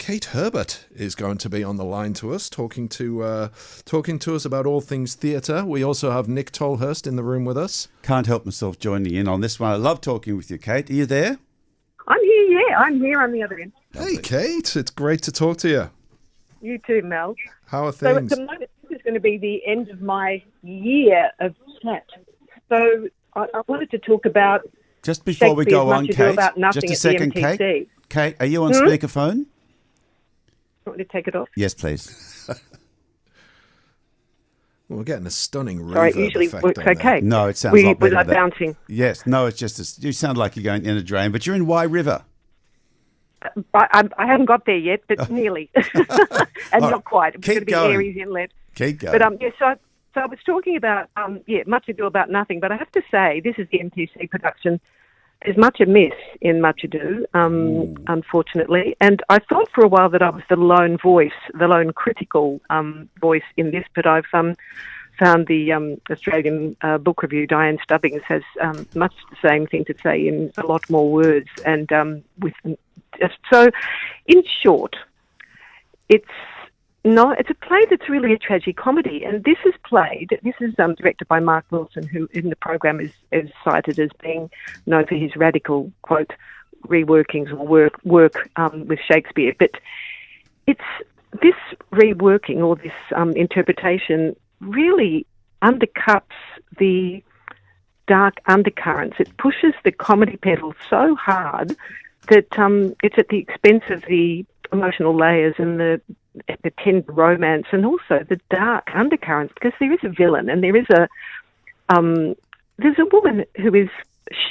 Kate Herbert is going to be on the line to us, talking to us about all things theatre. We also have Nick Tolhurst in the room with us. Can't help myself joining in on this one. I love talking with you, Kate. Are you there? I'm here, yeah. I'm here on the other end. Hey, Kate. It's great to talk to you. You too, Mel. How are things? So at the moment, this is going to be the end of my year of chat. So I wanted to talk about just before we go on, Kate, just a second, Kate. Kate, are you on speakerphone? Want me to take it off? Yes, please. Well, we're getting a stunning reverb Sorry, it usually effect works okay. there. No, it sounds like better. Was I bouncing? Yes, no, it's just you sound like you're going in a drain, but you're in Wye River. I haven't got there yet, but nearly, and not quite. It's going to be Aries Inlet. Keep going. But so I was talking about Much Ado About Nothing, but I have to say this is the MTC production. There's much amiss in Much Ado, unfortunately, and I thought for a while that I was the lone voice, the lone critical voice in this, but I've found the Australian Book Review, Diane Stubbings, has much the same thing to say in a lot more words, and so, in short, it's a play that's really a tragicomedy, and this is directed by Mark Wilson, who in the program is cited as being known for his radical, quote, reworkings or work with Shakespeare. But it's this reworking or this interpretation really undercuts the dark undercurrents. It pushes the comedy pedal so hard that it's at the expense of the emotional layers and the tender romance and also the dark undercurrents, because there is a villain and there's a woman who is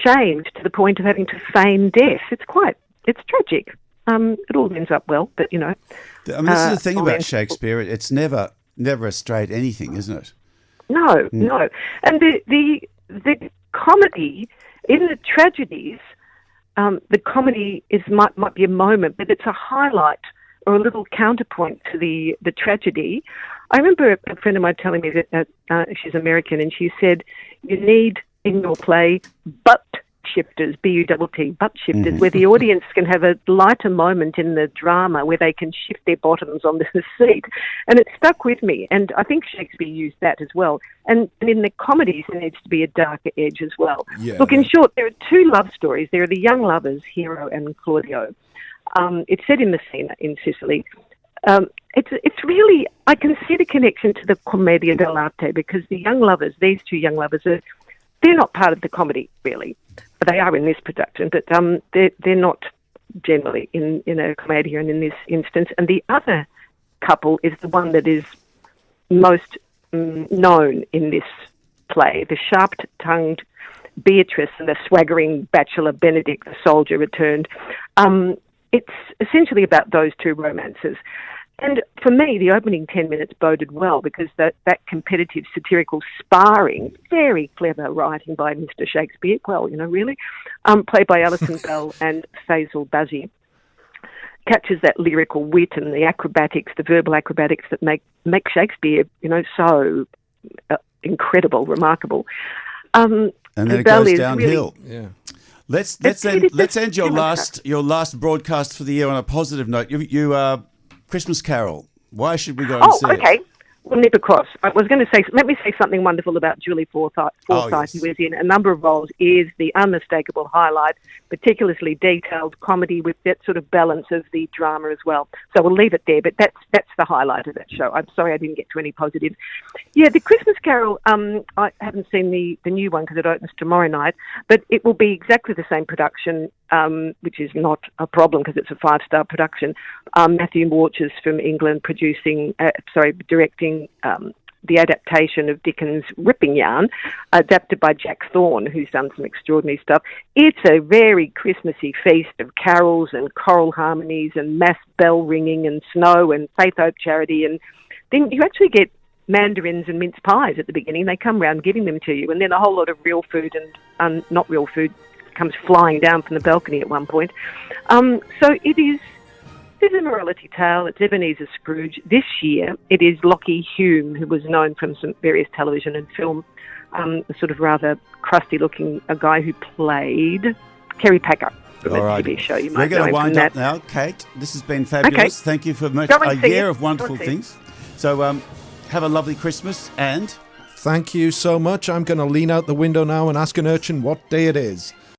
shamed to the point of having to feign death. It's tragic. It all ends up well, but you know. I mean, this is the thing about Shakespeare. It's never a straight anything, isn't it? No. And the comedy in the tragedies. The comedy might be a moment, but it's a highlight or a little counterpoint to the tragedy. I remember a friend of mine telling me that she's American, and she said, you need in your play butt shifters, B-U-T-T, butt shifters, where the audience can have a lighter moment in the drama where they can shift their bottoms on the seat. And it stuck with me, and I think Shakespeare used that as well. And in the comedies, there needs to be a darker edge as well. Yeah. Look, in short, there are two love stories. There are the young lovers, Hero and Claudio. It's set in Messina, in Sicily. It's really, I can see the connection to the Commedia dell'arte, because the young lovers, these two young lovers, they're not part of the comedy, really. They are in this production, but they're not generally in a commedia and in this instance. And the other couple is the one that is most known in this play, the sharp-tongued Beatrice and the swaggering bachelor Benedict, the soldier returned. It's essentially about those two romances. And for me, the opening 10 minutes boded well, because that competitive satirical sparring, very clever writing by Mr. Shakespeare, well, you know, really, played by Alison Bell and Faisal Bazzi, captures that lyrical wit and the acrobatics, the verbal acrobatics that make Shakespeare, you know, so incredible, remarkable. And then it goes downhill. Really, yeah. Let's end your last broadcast for the year on a positive note. You Christmas Carol. Why should we go and see it? Well, Nipper Cross. I was going to say, let me say something wonderful about Julie Forsyth, yes. who is in a number of roles, is the unmistakable highlight, particularly detailed comedy with that sort of balance of the drama as well. So we'll leave it there, but that's the highlight of that show. I'm sorry I didn't get to any positive. Yeah, the Christmas Carol, I haven't seen the new one because it opens tomorrow night, but it will be exactly the same production, which is not a problem because it's a 5-star production. Matthew Warchus from England directing the adaptation of Dickens' Ripping Yarn, adapted by Jack Thorne, who's done some extraordinary stuff. It's a very Christmassy feast of carols and choral harmonies and mass bell ringing and snow and Faith, Hope, Charity. And then you actually get mandarins and mince pies at the beginning. They come round giving them to you, and then a whole lot of real food and not real food comes flying down from the balcony at one point. So it's a morality tale. It's Ebenezer Scrooge. This year, it is Lockie Hume, who was known from some various television and film, a sort of rather crusty-looking guy who played Kerry Packer from All a right. TV show. You We're might know going to him wind from up that. now, Kate. This has been fabulous. Okay. Thank you for Go and a see year it. of wonderful Go and see it. things. So have a lovely Christmas and... Thank you so much. I'm going to lean out the window now and ask an urchin what day it is.